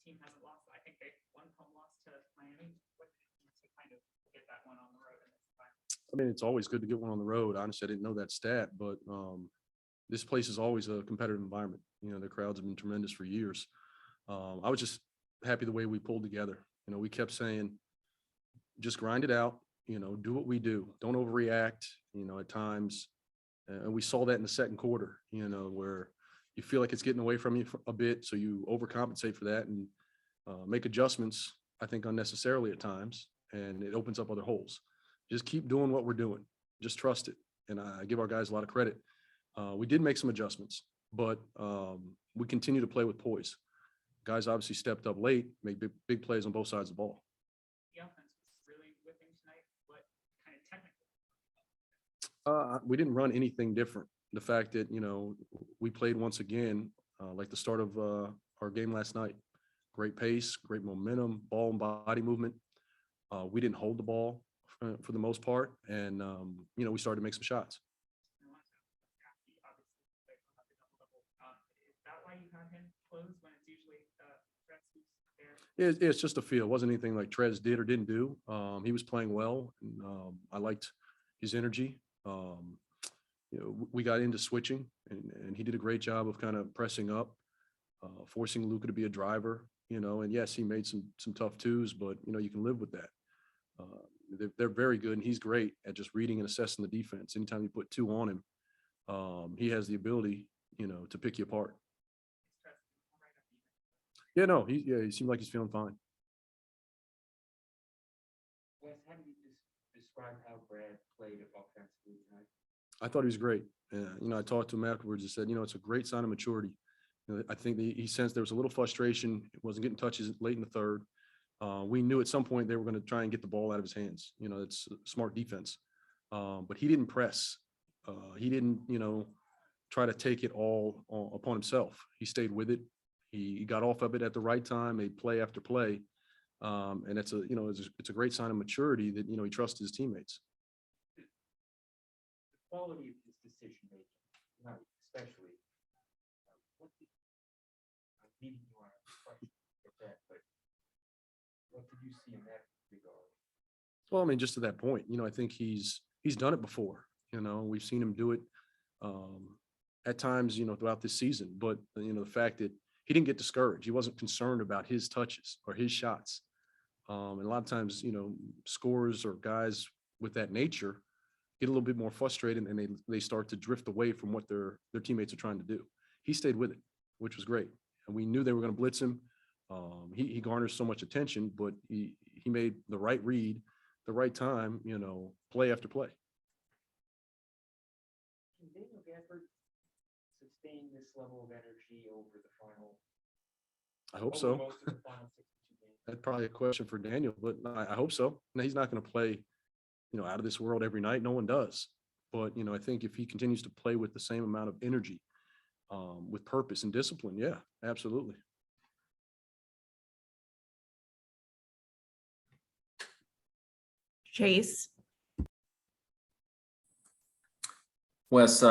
team hasn't lost. I think they one home loss to Miami. What to kind of get that one on the road in this time? I mean, it's always good to get one on the road. Honestly, I didn't know that stat, but this place is always a competitive environment. You know, the crowds have been tremendous for years. I was just happy the way we pulled together. You know, we kept saying, just grind it out, you know, do what we do. Don't overreact, you know, at times. And we saw that in the second quarter, you know, where you feel like it's getting away from you a bit. So you overcompensate for that and make adjustments, I think, unnecessarily at times. And it opens up other holes. Just keep doing what we're doing. Just trust it. And I give our guys a lot of credit. We did make some adjustments, but we continue to play with poise. Guys obviously stepped up late, made big plays on both sides of the ball. The offense was really whipping tonight. What kind of technical? We didn't run anything different. The fact that, you know, we played once again, like the start of our game last night. Great pace, great momentum, ball and body movement. We didn't hold the ball for the most part. And, you know, we started to make some shots. Is that why you had him close when it's usually Trez who's there? It's just a feel. It wasn't anything like Trez did or didn't do. He was playing well. And, I liked his energy. You know, we got into switching, and he did a great job of kind of pressing up, forcing Luka to be a driver. You know, and yes, he made some tough twos, but you know, you can live with that. They're very good, and he's great at just reading and assessing the defense. Anytime you put two on him, he has the ability, you know, to pick you apart. Yeah, no, he seemed like he's feeling fine. Wes, how do you describe how Brad played offensively tonight? I thought he was great. You know, I talked to him afterwards and said, you know, it's a great sign of maturity. You know, I think he sensed there was a little frustration. It wasn't getting touches late in the third. We knew at some point they were going to try and get the ball out of his hands. You know, it's smart defense. But he didn't press. He didn't, you know, try to take it all upon himself. He stayed with it. He got off of it at the right time, made play after play. And it's a great sign of maturity that, you know, he trusts his teammates. The quality of his decision making, not especially. I'm leaving you on a question with that, but what did you see in that regard? Well, I mean, just to that point, you know, I think he's done it before. You know, we've seen him do it at times, you know, throughout this season. But, you know, the fact that he didn't get discouraged. He wasn't concerned about his touches or his shots. And a lot of times, you know, scorers or guys with that nature get a little bit more frustrated, and they start to drift away from what their teammates are trying to do. He stayed with it, which was great. And we knew they were going to blitz him. He garners so much attention, but he made the right read, the right time, you know, play after play. Can Daniel Gafford sustain this level of energy over the final? I hope so. Most of the final 62 games. That's probably a question for Daniel, but I hope so. No, he's not going to play, you know, out of this world every night. No one does. But, you know, I think if he continues to play with the same amount of energy, with purpose and discipline, yeah, absolutely. Chase. Wes,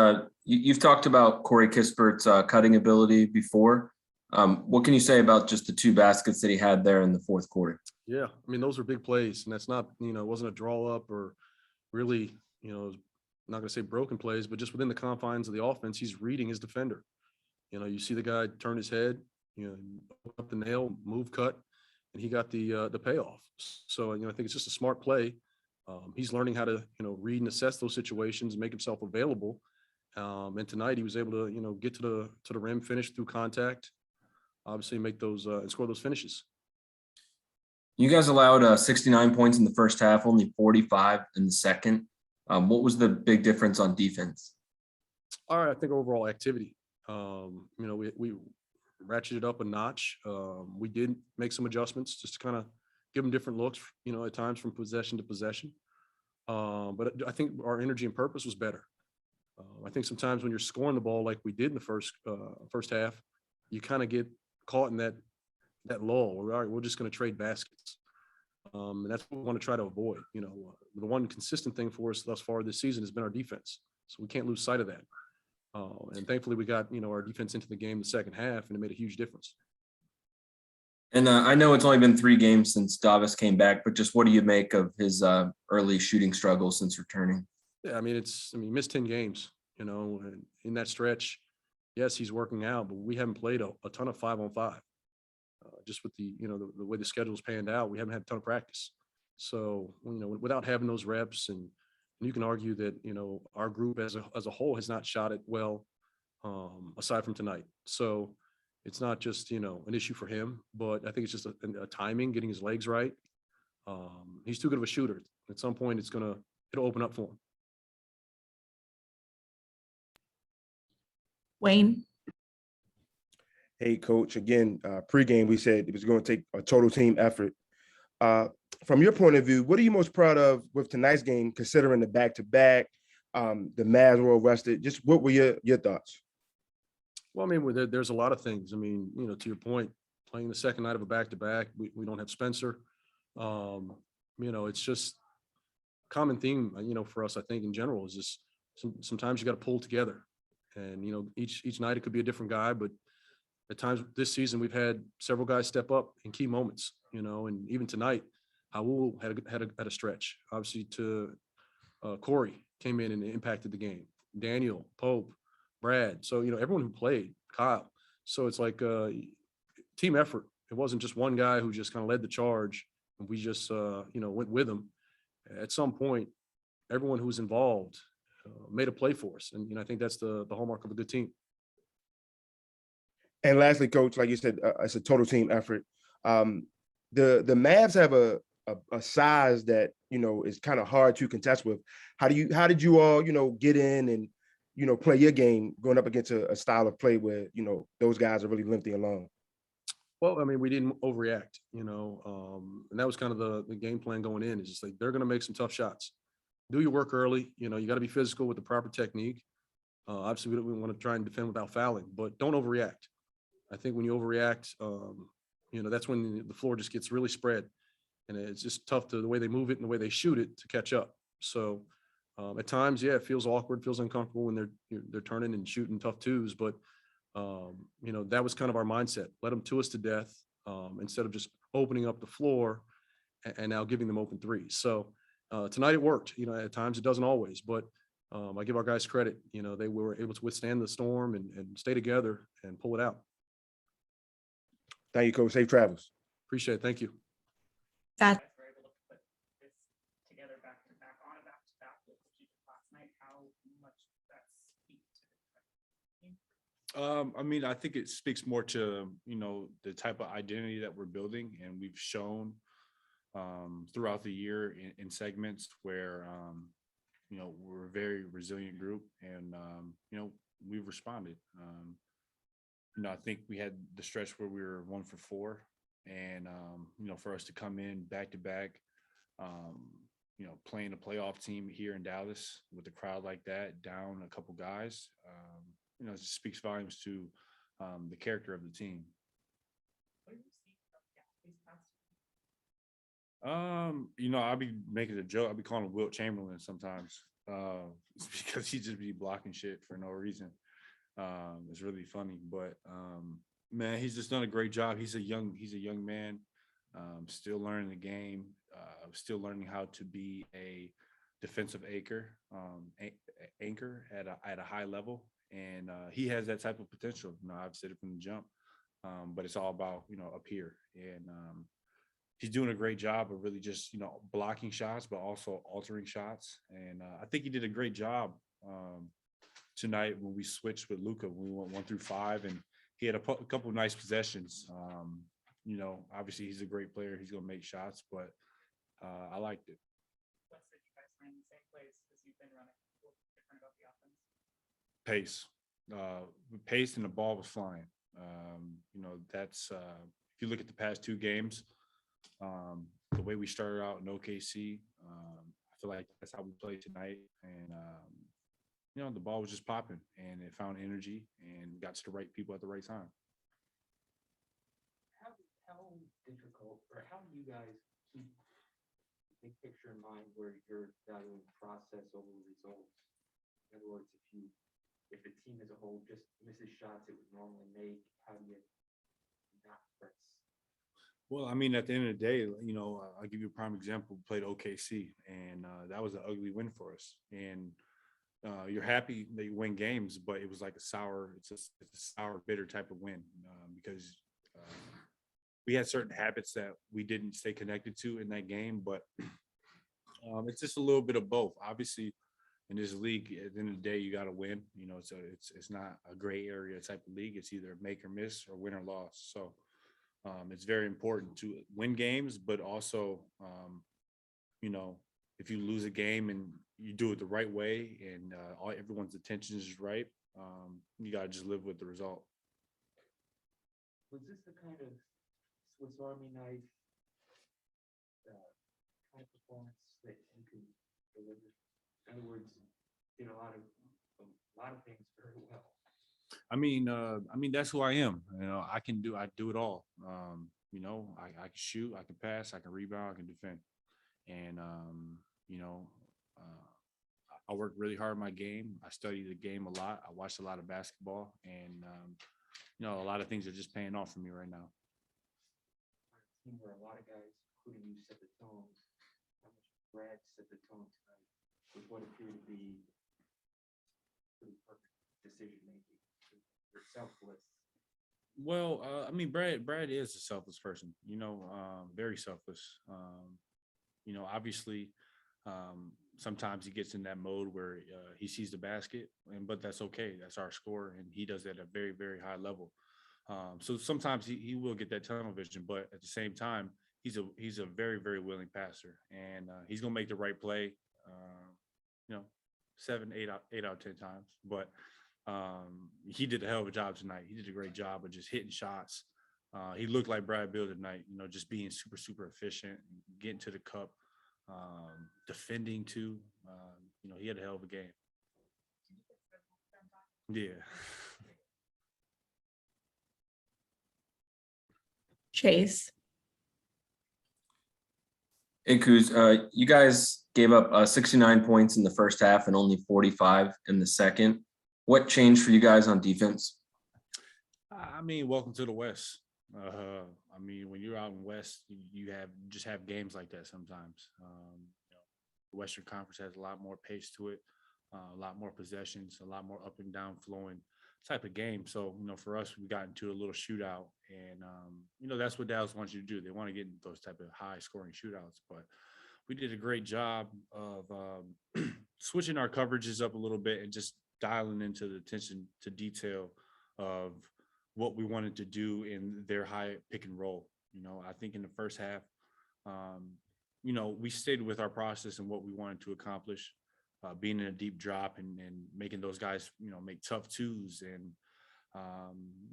you've talked about Corey Kispert's cutting ability before. What can you say about just the two baskets that he had there in the fourth quarter? Yeah, I mean, those are big plays, and that's not, you know, it wasn't a draw up or really, you know, I'm not going to say broken plays, but just within the confines of the offense, he's reading his defender. You know, you see the guy turn his head, you know, up the nail, move, cut, and he got the payoff. So, you know, I think it's just a smart play. He's learning how to, you know, read and assess those situations, make himself available. And tonight he was able to, you know, get to the rim, finish through contact, obviously make those and score those finishes. You guys allowed 69 points in the first half, only 45 in the second. What was the big difference on defense? All right, I think overall activity. You know, we ratcheted up a notch. We did make some adjustments just to kind of give them different looks, you know, at times from possession to possession. But I think our energy and purpose was better. I think sometimes when you're scoring the ball like we did in the first half, you kind of get caught in that lull where, all right, we're just going to trade baskets. And that's what we want to try to avoid. You know, the one consistent thing for us thus far this season has been our defense. So we can't lose sight of that. And thankfully we got, you know, our defense into the game the second half, and it made a huge difference. And I know it's only been 3 games since Davis came back, but just what do you make of his early shooting struggles since returning? Yeah, I mean, he missed 10 games, and in that stretch, yes, he's working out, but we haven't played a ton of 5-on-5. Just with the way the schedule's panned out, we haven't had a ton of practice. So, without having those reps, and you can argue that, our group as a whole has not shot it well, aside from tonight. So it's not just, an issue for him, but I think it's just a timing, getting his legs right. He's too good of a shooter. At some point, it'll open up for him. Wayne. Hey, coach, again, pregame, we said it was going to take a total team effort. From your point of view, what are you most proud of with tonight's game, considering the back-to-back, the Mavs were rested? Just what were your thoughts? Well, I mean, there's a lot of things. I mean, to your point, playing the second night of a back-to-back, we don't have Spencer. It's just common theme, for us, I think, in general, is just sometimes you got to pull together. And, each night it could be a different guy, but at times this season we've had several guys step up in key moments, and even tonight, Howell had a stretch. Obviously, Corey came in and impacted the game. Daniel, Pope, Brad. So, everyone who played, Kyle. So it's like team effort. It wasn't just one guy who just kind of led the charge and we just, went with him. At some point, everyone who's involved made a play for us. And, I think that's the hallmark of a good team. And lastly, coach, like you said, it's a total team effort. The Mavs have a size that, is kind of hard to contest with. How did you all, get in and, play your game going up against a style of play where, those guys are really limping along? Well, I mean, we didn't overreact, and that was kind of the game plan going in. Is just like, they're going to make some tough shots. Do your work early. You got to be physical with the proper technique. Obviously, we want to try and defend without fouling, but don't overreact. I think when you overreact, that's when the floor just gets really spread, and it's just tough the way they move it and the way they shoot it to catch up. So at times, yeah, it feels awkward, feels uncomfortable when they're turning and shooting tough twos, but that was kind of our mindset. Let them two us to death instead of just opening up the floor and now giving them open threes. So tonight it worked. At times it doesn't always, but I give our guys credit. They were able to withstand the storm and stay together and pull it out. Thank you, coach. Safe travels. Appreciate it. Thank you. That Guys were able to put this together back to back on a back to back with what you did last night. How much that speak to the team? I mean, I think it speaks more to, the type of identity that we're building, and we've shown throughout the year in segments where, we're a very resilient group, and, we've responded. I think we had the stretch where we were 1 for 4, and, for us to come in back to back, playing a playoff team here in Dallas with a crowd like that, down a couple guys, it just speaks volumes to the character of the team. What have you seen from these past I'll be making a joke. I'll be calling him Wilt Chamberlain sometimes, because he just be blocking shit for no reason. It's really funny, but man, he's just done a great job. He's a young man, still learning the game, still learning how to be a defensive anchor at a high level. And he has that type of potential. I've said it from the jump, but it's all about, up here. And he's doing a great job of really just, blocking shots, but also altering shots. And I think he did a great job tonight when we switched with Luka, when we went 1 through 5, and he had a couple of nice possessions. Obviously he's a great player. He's going to make shots, but I liked it. What's that you guys ran the same plays as you've been running? What's different about the offense? Pace, and the ball was flying. That's if you look at the past 2 games, the way we started out in OKC, I feel like that's how we played tonight. And the ball was just popping, and it found energy and got to the right people at the right time. How difficult, or how do you guys keep the big picture in mind where you're valuing process over results? In other words, if the team as a whole just misses shots it would normally make, how do you not press? Well, I mean, at the end of the day, I'll give you a prime example. We played OKC, and that was an ugly win for us. And you're happy that you win games, but it was like it's a sour, bitter type of win because we had certain habits that we didn't stay connected to in that game. But it's just a little bit of both. Obviously, in this league, at the end of the day, you got to win. It's not a gray area type of league. It's either make or miss or win or loss. So. It's very important to win games, but also, if you lose a game and you do it the right way and everyone's attention is right, you got to just live with the result. Was this the kind of Swiss Army knife kind of performance that you can deliver? In other words, did a lot of things very well. I mean, that's who I am. I do it all. I can shoot, I can pass, I can rebound, I can defend. And, I work really hard in my game. I study the game a lot. I watch a lot of basketball and, a lot of things are just paying off for me right now. Team where a lot of guys, including you, set the tone. How much Brad set the tone tonight with what appeared to be pretty perfect decision making. You're selfless. Well, Brad is a selfless person, very selfless. Obviously, sometimes he gets in that mode where he sees the basket, but that's okay. That's our score, and he does that at a very, very high level. So sometimes he will get that tunnel vision, but at the same time, he's a very, very willing passer, and he's gonna make the right play. 8 out of 10 times, but he did a hell of a job tonight. He did a great job of just hitting shots. He looked like Brad Beal tonight, just being super, super efficient, getting to the cup, defending too. He had a hell of a game. Yeah. Chase. Hey, Kuz, you guys gave up 69 points in the first half and only 45 in the second. What changed for you guys on defense? Welcome to the West. When you're out in West, you just have games like that sometimes. The Western Conference has a lot more pace to it, a lot more possessions, a lot more up and down flowing type of game. So, for us, we got into a little shootout, and that's what Dallas wants you to do. They want to get into those type of high scoring shootouts, but we did a great job of switching our coverages up a little bit and just dialing into the attention to detail of what we wanted to do in their high pick and roll. I think in the first half, we stayed with our process and what we wanted to accomplish, being in a deep drop and making those guys, make tough twos. And,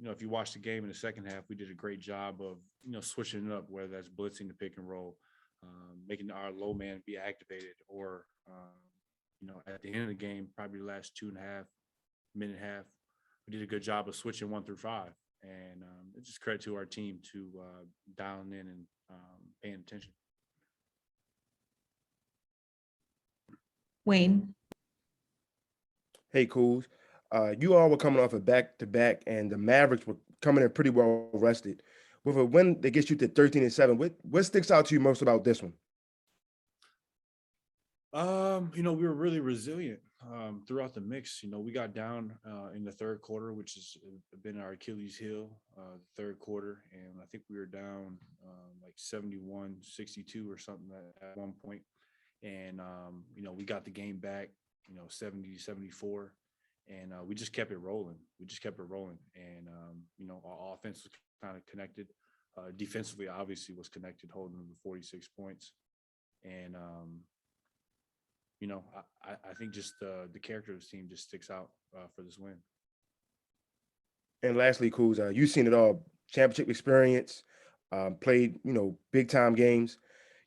if you watch the game in the second half, we did a great job of, switching it up, whether that's blitzing the pick and roll, making our low man be activated, or, at the end of the game, probably the last 2.5 minute and a half, we did a good job of switching 1 through 5. And it's just credit to our team to dialing in and paying attention. Wayne. Hey, Kuz. You all were coming off a back-to-back, and the Mavericks were coming in pretty well rested. With a win that gets you to 13-7, what sticks out to you most about this one? We were really resilient throughout the mix. We got down in the third quarter, which has been our Achilles heel, the third quarter. And I think we were down like 71-62 or something at one point. And, we got the game back, 70-74. And we just kept it rolling. And, our offense was kind of connected. Defensively, obviously, was connected, holding them to 46 points. And, I think just the character of this team just sticks out for this win. And lastly, Kuz, you've seen it all, championship experience, played, big time games.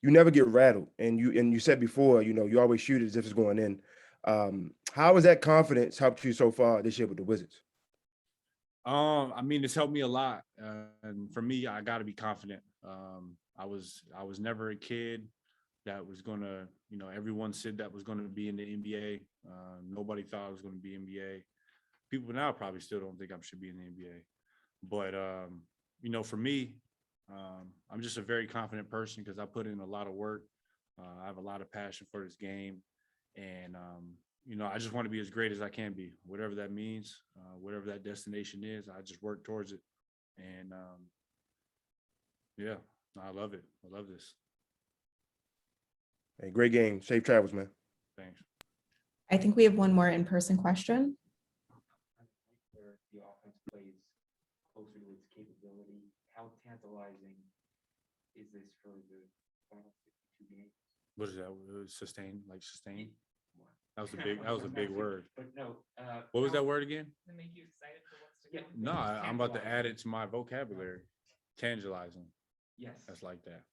You never get rattled. And you said before, you always shoot it as if it's going in. How has that confidence helped you so far this year with the Wizards? It's helped me a lot. And for me, I got to be confident. I was never a kid that was going to, everyone said that was going to be in the NBA. Nobody thought I was going to be NBA. People now probably still don't think I should be in the NBA. But, for me, I'm just a very confident person because I put in a lot of work. I have a lot of passion for this game, and I just want to be as great as I can be, whatever that means, whatever that destination is. I just work towards it, and yeah, I love it. I love this. Hey, great game. Safe travels, man. Thanks. I think we have one more in-person question. Where the offense plays closer to its capability, how tantalizing is this for the final 62 games? What is that? Sustain, like sustain? Wow. That was a big word. But no. What was how- that word again? To make you excited for what's to Yeah, come. No, I'm about to add Tantalizing. it to my vocabulary. Tangilizing. Yes. That's like that.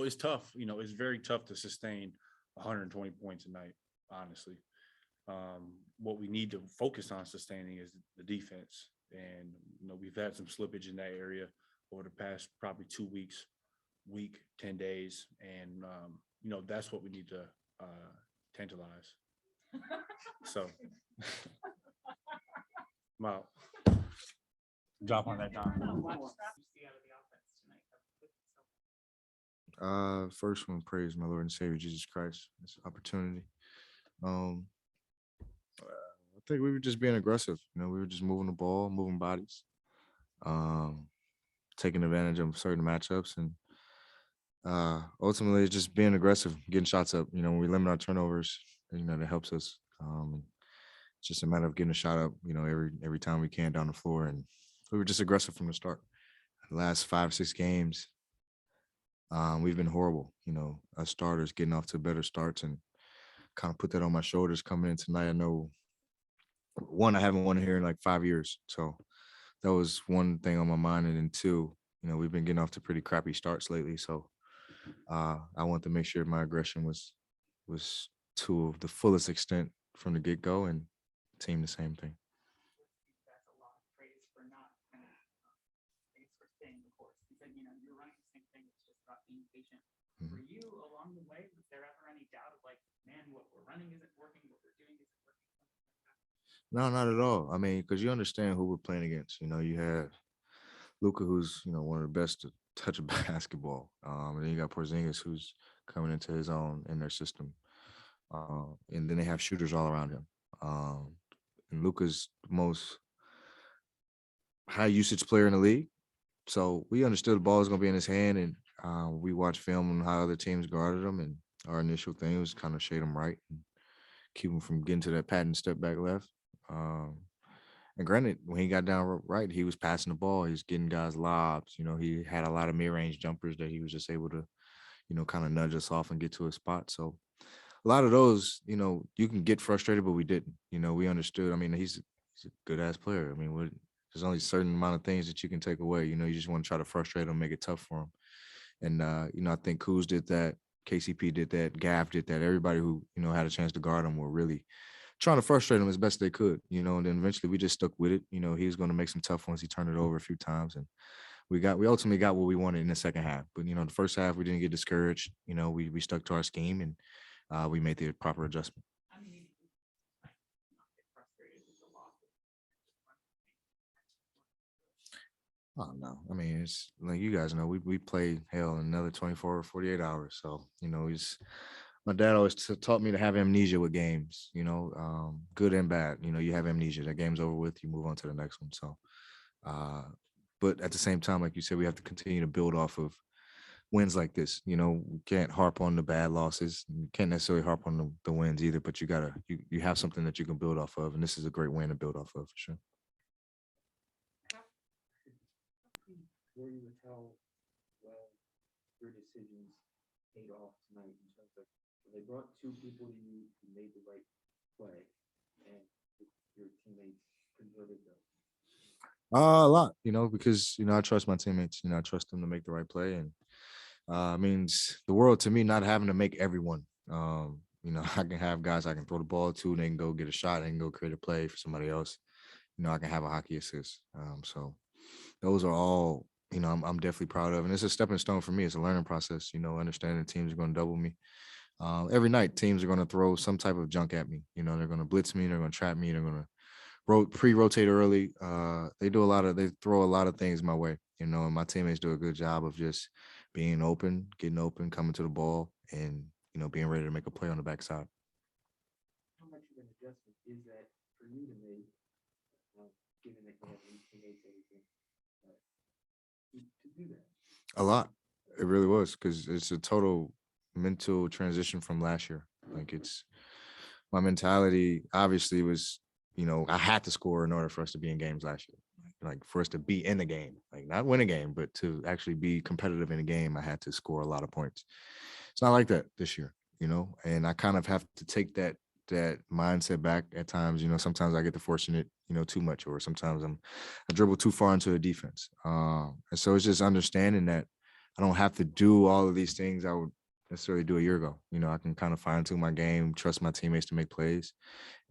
It's tough. It's very tough to sustain 120 points a night, honestly. What we need to focus on sustaining is the defense. And, we've had some slippage in that area over the past probably 2 weeks, 10 days. And, that's what we need to tantalize. So, well, drop on that What down. do you see out of the offense tonight? First one, praise my Lord and Savior Jesus Christ. It's an opportunity. I think we were just being aggressive. We were just moving the ball, moving bodies, taking advantage of certain matchups, and ultimately it's just being aggressive, getting shots up. When we limit our turnovers, that helps us. It's just a matter of getting a shot up, every time we can down the floor, and we were just aggressive from the start. The last 5-6 games, we've been horrible. Us starters getting off to better starts, and kind of put that on my shoulders coming in tonight. I know, one, I haven't won here in like 5 years, so that was one thing on my mind, and then two, we've been getting off to pretty crappy starts lately. So I want to make sure my aggression was to the fullest extent from the get-go, and team the same thing. That's a lot of praise for not kind of, praise for staying the course. You said, you're running the same thing. It's just about being patient. For you along the way, was there ever any doubt of like, man, what we're running isn't working, what we're doing isn't working? No, not at all. I mean, because you understand who we're playing against. You have Luka, who's one of the best to touch a basketball. And then you got Porzingis, who's coming into his own in their system. And then they have shooters all around him. And Luka's the most high usage player in the league. So we understood the ball was going to be in his hand, and we watched film on how other teams guarded him. And our initial thing was kind of shade him right and keep him from getting to that patent step back left. And granted, when he got down right, he was passing the ball. He was getting guys lobs. He had a lot of mid-range jumpers that he was just able to, kind of nudge us off and get to a spot. So a lot of those, you can get frustrated, but we didn't. We understood. I mean, he's a good-ass player. I mean, there's only a certain amount of things that you can take away. You just want to try to frustrate him, make it tough for him. And, I think Kuz did that. KCP did that. Gaff did that. Everybody who, had a chance to guard him were really trying to frustrate him as best they could, and then eventually we just stuck with it. He was going to make some tough ones. He turned it over a few times, and we ultimately got what we wanted in the second half. But, the first half, we didn't get discouraged. We stuck to our scheme, and we made the proper adjustment. I mean, I not get frustrated with the loss. Oh, no. I mean, it's like you guys know, we play hell in another 24 or 48 hours. So, my dad always taught me to have amnesia with games, good and bad. You have amnesia. That game's over with, you move on to the next one. So, but at the same time, like you said, we have to continue to build off of wins like this. We can't harp on the bad losses. You can't necessarily harp on the wins either, but you have something that you can build off of. And this is a great win to build off of, for sure. Were you to tell well your decisions paid off tonight in terms of when they brought two people to you who made the right play and your teammates converted them? A lot, because I trust my teammates. I trust them to make the right play, and means the world to me not having to make everyone. I can have guys I can throw the ball to, and they can go get a shot, they can go create a play for somebody else. I can have a hockey assist. So those are all, I'm definitely proud of, and it's a stepping stone for me. It's a learning process. Understanding teams are going to double me. Every night, teams are going to throw some type of junk at me. They're going to blitz me, they're going to trap me, they're going to pre-rotate early. They throw a lot of things my way, and my teammates do a good job of just being open, getting open, coming to the ball, and being ready to make a play on the backside. How much of an adjustment is that for you to make, given that you have new teammates and everything, to do that? A lot. It really was, because it's a total mental transition from last year. Like, it's my mentality obviously was, I had to score in order for us to be in games last year. Like, for us to be in the game, like not win a game, but to actually be competitive in a game, I had to score a lot of points. It's not like that this year, and I kind of have to take that mindset back at times. Sometimes I get to forcing it, too much, or sometimes I dribble too far into a defense. And so it's just understanding that I don't have to do all of these things I would necessarily do a year ago. I can kind of fine tune my game, trust my teammates to make plays,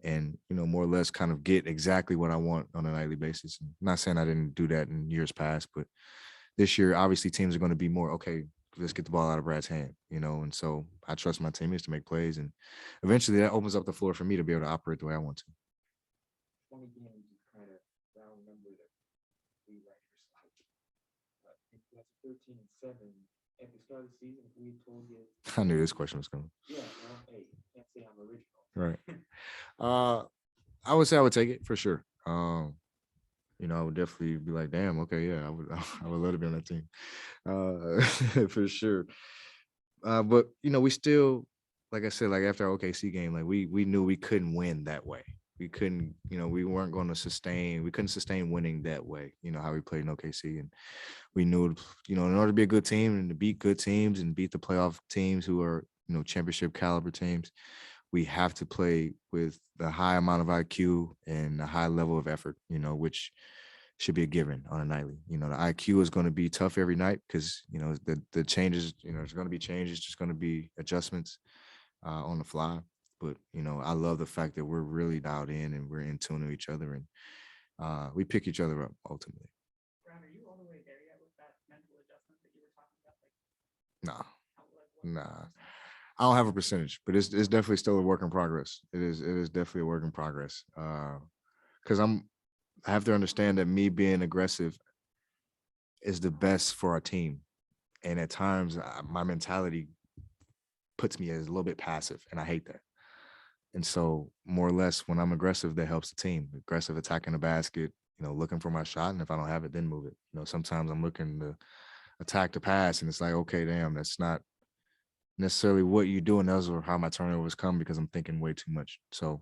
and more or less kind of get exactly what I want on a nightly basis. I'm not saying I didn't do that in years past, but this year, obviously, teams are going to be more, okay, let's get the ball out of Brad's hand, and so I trust my teammates to make plays, and eventually that opens up the floor for me to be able to operate the way I want to. 20 games is kind of round number that we writers like. But if that's 13-7 at the start of the season, if we had told you, I knew this question was coming. yeah, well, hey, can't say I'm original. Right. I would say I would take it for sure. I would definitely be like, damn, okay, yeah, I would I would love to be on that team. For sure. But we still, like I said, like after our OKC game, like we knew we couldn't win that way. We couldn't, we weren't going to we couldn't sustain winning that way, how we played in OKC. And we knew, in order to be a good team and to beat good teams and beat the playoff teams who are, championship caliber teams, we have to play with a high amount of IQ and a high level of effort, which should be a given on a nightly. The IQ is going to be tough every night because, the changes, there's going to be changes, just going to be adjustments on the fly. But, I love the fact that we're really dialed in and we're in tune to each other, and we pick each other up ultimately. Brad, are you all the way there yet with that mental adjustment that you were talking about? Like, Nah. I don't have a percentage, but it's definitely still a work in progress. It is definitely a work in progress. Because I have to understand that me being aggressive is the best for our team. And at times my mentality puts me as a little bit passive, and I hate that. And so more or less when I'm aggressive, that helps the team. Aggressive attacking the basket, looking for my shot. And if I don't have it, then move it. Sometimes I'm looking to attack the pass, and it's like, okay, damn, that's not necessarily what you do, and those are how my turnovers come because I'm thinking way too much. So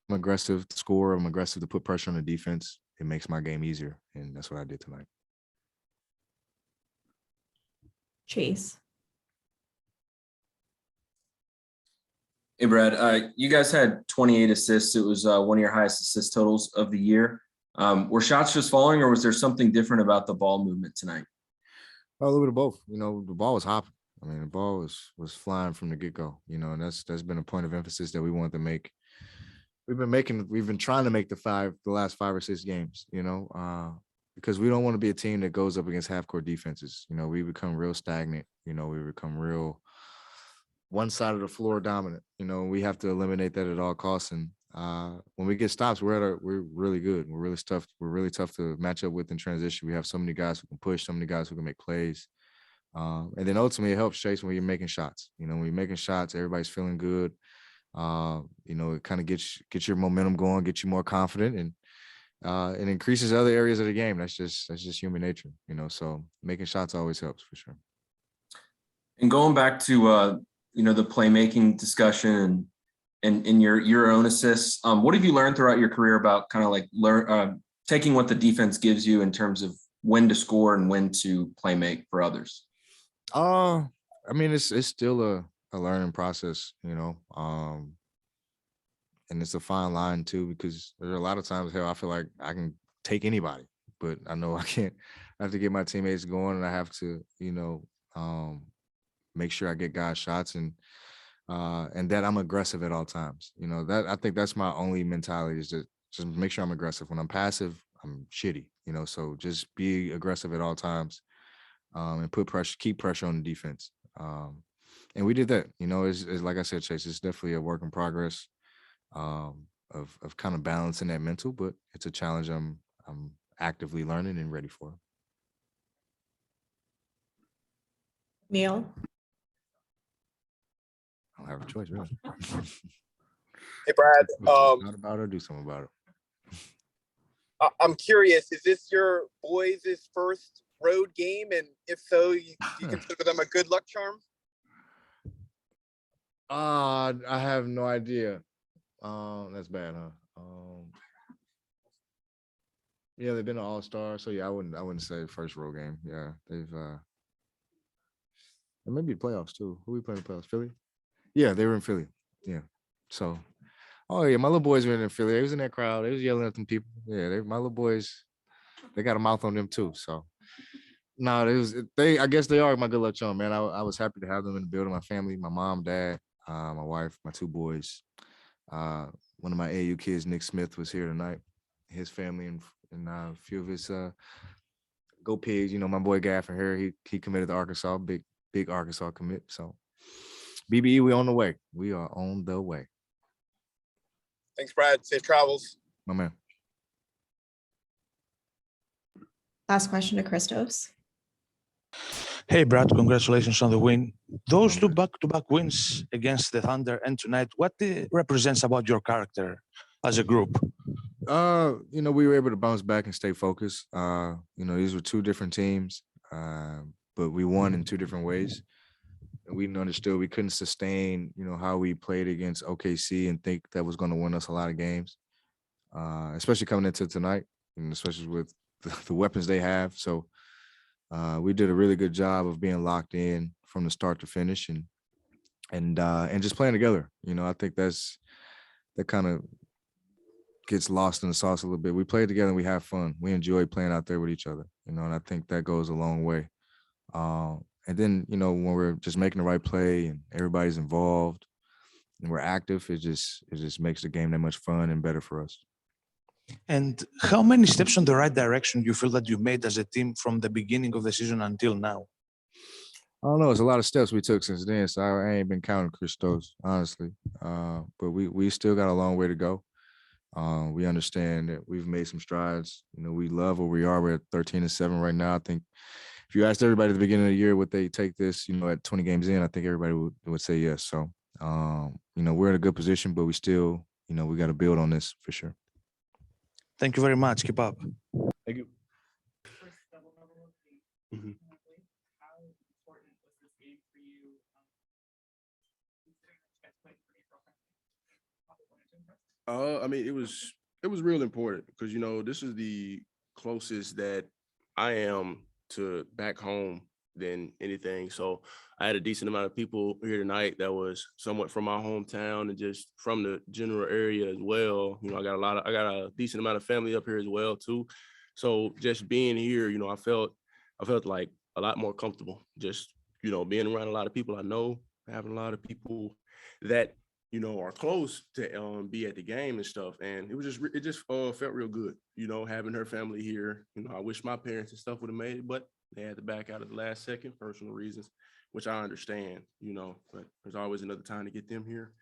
I'm aggressive to score. I'm aggressive to put pressure on the defense. It makes my game easier, and that's what I did tonight. Chase. Hey, Brad, you guys had 28 assists. It was one of your highest assist totals of the year. Were shots just falling, or was there something different about the ball movement tonight? A little bit of both. The ball was hopping. I mean, the ball was flying from the get-go, and that's been a point of emphasis that we wanted to make. We've been trying to make the last 5 or 6 games, because we don't want to be a team that goes up against half-court defenses. We become real stagnant. We become real one side of the floor dominant. We have to eliminate that at all costs. And when we get stops, we're really good. We're really tough. We're really tough to match up with in transition. We have so many guys who can push, so many guys who can make plays. And then ultimately it helps, Chase, when you're making shots. When you're making shots, everybody's feeling good. It kind of gets your momentum going, gets you more confident, and it increases other areas of the game. That's just human nature, so making shots always helps for sure. And going back to the playmaking discussion and in your own assists, what have you learned throughout your career about kind of like taking what the defense gives you in terms of when to score and when to play make for others? I mean, it's still a learning process, and it's a fine line too, because there are a lot of times, I feel like I can take anybody, but I know I can't. I have to get my teammates going, and I have to, make sure I get guys shots, and that I'm aggressive at all times. That I think that's my only mentality, is just make sure I'm aggressive. When I'm passive, I'm shitty, so just be aggressive at all times, and keep pressure on the defense. And we did that, it's like I said, Chase, it's definitely a work in progress. of kind of balancing that mental, but it's a challenge I'm actively learning and ready for. Neil. I don't have a choice, really. Hey, Brad. Not about it or do something about it. I'm curious, is this your boys' first road game? And if so, do you consider them a good luck charm? I have no idea. That's bad, huh? Yeah, they've been an all-star, so yeah, I wouldn't say first road game. Yeah, they've and maybe playoffs too. Who we playing in the playoffs? Philly? Yeah, they were in Philly. Yeah. So, oh yeah, my little boys were in Philly. They was in that crowd. They was yelling at them people. Yeah, my little boys, they got a mouth on them too. So, no, I guess they are my good luck charm, man. I was happy to have them in the building. My family, my mom, dad, my wife, my two boys. One of my AU kids, Nick Smith, was here tonight. His family and a few of his Go Pigs. You know, my boy Gafford here. He committed to Arkansas. Big Arkansas commit. So BBE, we on the way. We are on the way. Thanks, Brad. Safe travels. My man. Last question to Christos. Hey, Brad, congratulations on the win. Those two back-to-back wins against the Thunder and tonight, what it represents about your character as a group? We were able to bounce back and stay focused. These were two different teams, but we won in two different ways. And we understood we couldn't sustain, how we played against OKC and think that was going to win us a lot of games, especially coming into tonight, and especially with the weapons they have. So we did a really good job of being locked in from the start to finish and just playing together. I think that kind of gets lost in the sauce a little bit. We play together and we have fun. We enjoy playing out there with each other, and I think that goes a long way. And then, when we're just making the right play and everybody's involved and we're active, it just makes the game that much fun and better for us. And how many steps in the right direction do you feel that you made as a team from the beginning of the season until now? I don't know. It's a lot of steps we took since then, so I ain't been counting Christos, honestly. But we still got a long way to go. We understand that we've made some strides. We love where we are. We're at 13-7 right now. I think if you asked everybody at the beginning of the year would they take this, at 20 games in, I think everybody would say yes. So, we're in a good position, but we still, we got to build on this for sure. Thank you very much. Keep up. Thank you. First double level of the Mhm. how important was this game for you? Considering that you guys played pretty rough. It was real important because this is the closest that I am to back home than anything. So I had a decent amount of people here tonight that was somewhat from my hometown and just from the general area as well. I got a decent amount of family up here as well too. So just being here, I felt like a lot more comfortable. Just being around a lot of people I know, having a lot of people that are close to be at the game and stuff. And it just felt real good, having her family here. I wish my parents and stuff would have made it, but they had to back out at the last second, personal reasons, which I understand, but there's always another time to get them here.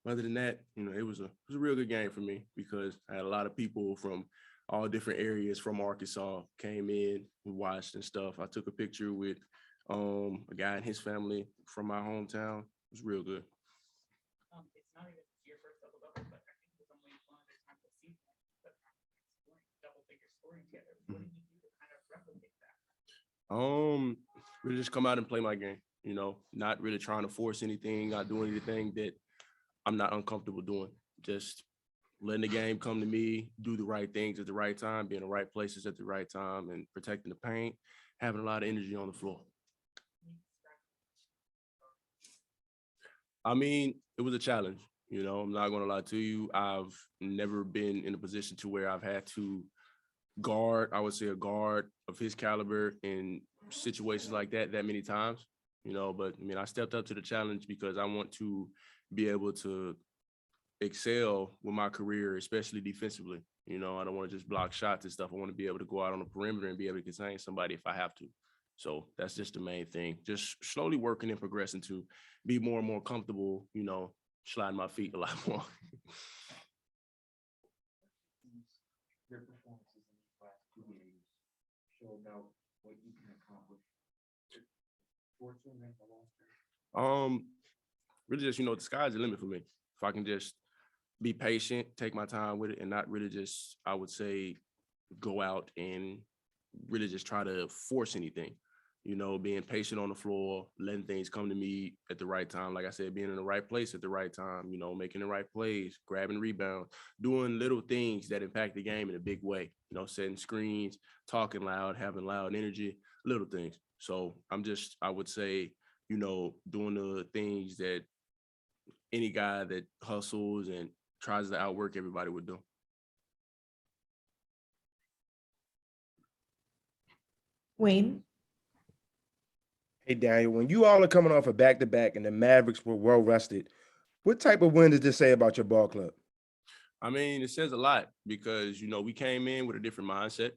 Other than that, it was a real good game for me because I had a lot of people from all different areas from Arkansas came in, we watched and stuff. I took a picture with a guy and his family from my hometown. It was real good. It's not even your first double double, but I think it was only one other time this season that you put double figure scoring together. What did you do to kind of replicate that? Really just come out and play my game, not really trying to force anything, not doing anything that I'm not uncomfortable doing. Just letting the game come to me, do the right things at the right time, be in the right places at the right time, and protecting the paint, having a lot of energy on the floor. It was a challenge, I'm not going to lie to you. I've never been in a position to where I've had to guard, I would say a guard of his caliber in situations like that many times, but I stepped up to the challenge because I want to be able to excel with my career, especially defensively. I don't want to just block shots and stuff. I want to be able to go out on the perimeter and be able to contain somebody if I have to. So that's just the main thing. Just slowly working and progressing to be more and more comfortable, sliding my feet a lot more. feel about what you can accomplish? Fortune and the long term? Really just, the sky's the limit for me. If I can just be patient, take my time with it, and not really just, I would say, go out and really just try to force anything. Being patient on the floor, letting things come to me at the right time. Like I said, being in the right place at the right time, making the right plays, grabbing rebounds, doing little things that impact the game in a big way, setting screens, talking loud, having loud energy, little things. So I would say, doing the things that any guy that hustles and tries to outwork everybody would do. Wayne, Hey, Daniel, when you all are coming off a back-to-back and the Mavericks were well rested, what type of win does this say about your ball club? I mean, it says a lot because, we came in with a different mindset.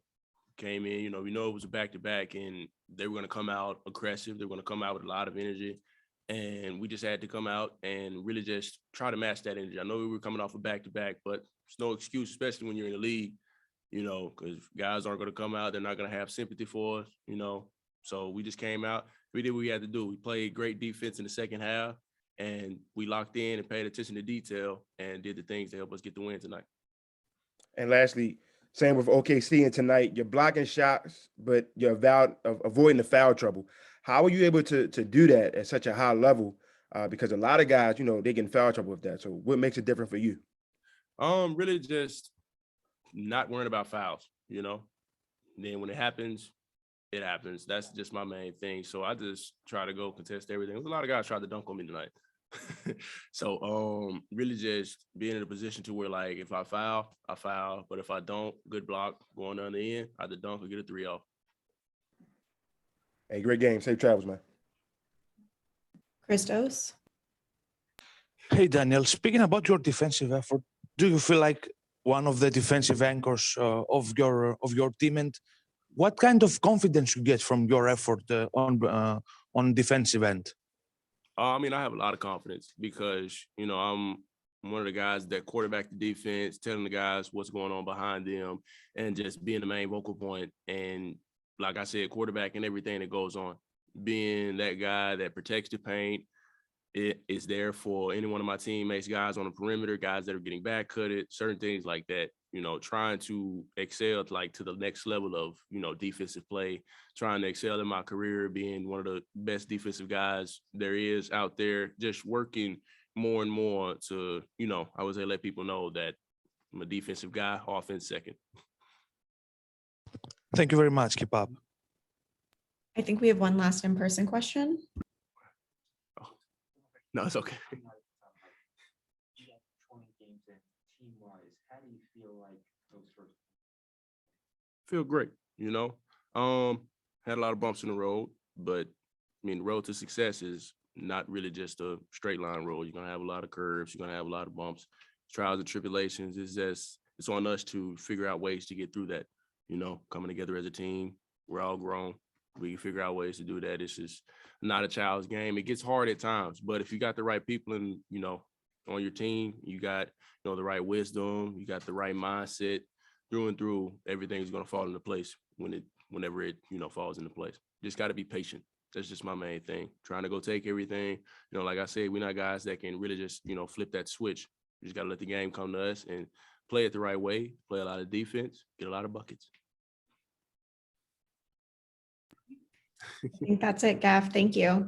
Came in, we know it was a back-to-back and they were going to come out aggressive. They were going to come out with a lot of energy. And we just had to come out and really just try to match that energy. I know we were coming off a back-to-back, but it's no excuse, especially when you're in the league, because guys aren't going to come out. They're not going to have sympathy for us, So we just came out. We did what we had to do. We played great defense in the second half, and we locked in and paid attention to detail and did the things to help us get the win tonight. And lastly, same with OKC and tonight, you're blocking shots, but you're avoiding the foul trouble. How are you able to do that at such a high level? Because a lot of guys, they get in foul trouble with that. So what makes it different for you? Really just not worrying about fouls, Then when it happens, it happens. That's just my main thing. So I just try to go contest everything. There's a lot of guys tried to dunk on me tonight. So really just being in a position to where, like, if I foul, I foul. But if I don't, good block, going on the end, either dunk or get a 3 off. Hey, great game. Safe travels, man. Christos, Hey, Daniel, speaking about your defensive effort, do you feel like one of the defensive anchors of your team? And what kind of confidence you get from your effort on defensive end? I mean, I have a lot of confidence because, I'm one of the guys that quarterback the defense, telling the guys what's going on behind them and just being the main vocal point. And like I said, quarterback and everything that goes on, being that guy that protects the paint. It is there for any one of my teammates, guys on the perimeter, guys that are getting back cutted, certain things like that, trying to excel to the next level of, defensive play, trying to excel in my career, being one of the best defensive guys there is out there, just working more and more to, I would say let people know that I'm a defensive guy, offense second. Thank you very much. Keep up. I think we have one last in-person question. No, it's okay. You got 20 games in team-wise. How do you feel like those first? Feel great, had a lot of bumps in the road, but I mean, the road to success is not really just a straight line road. You're going to have a lot of curves. You're going to have a lot of bumps, trials and tribulations. It's on us to figure out ways to get through that, coming together as a team. We're all grown. We can figure out ways to do that. It's just not a child's game. It gets hard at times, but if you got the right people and, on your team, you got, the right wisdom, you got the right mindset through and through, everything's going to fall into place whenever it, falls into place. Just got to be patient. That's just my main thing. Trying to go take everything. Like I said, we're not guys that can really just, flip that switch. We just got to let the game come to us and play it the right way, play a lot of defense, get a lot of buckets. I think that's it, Gaff. Thank you.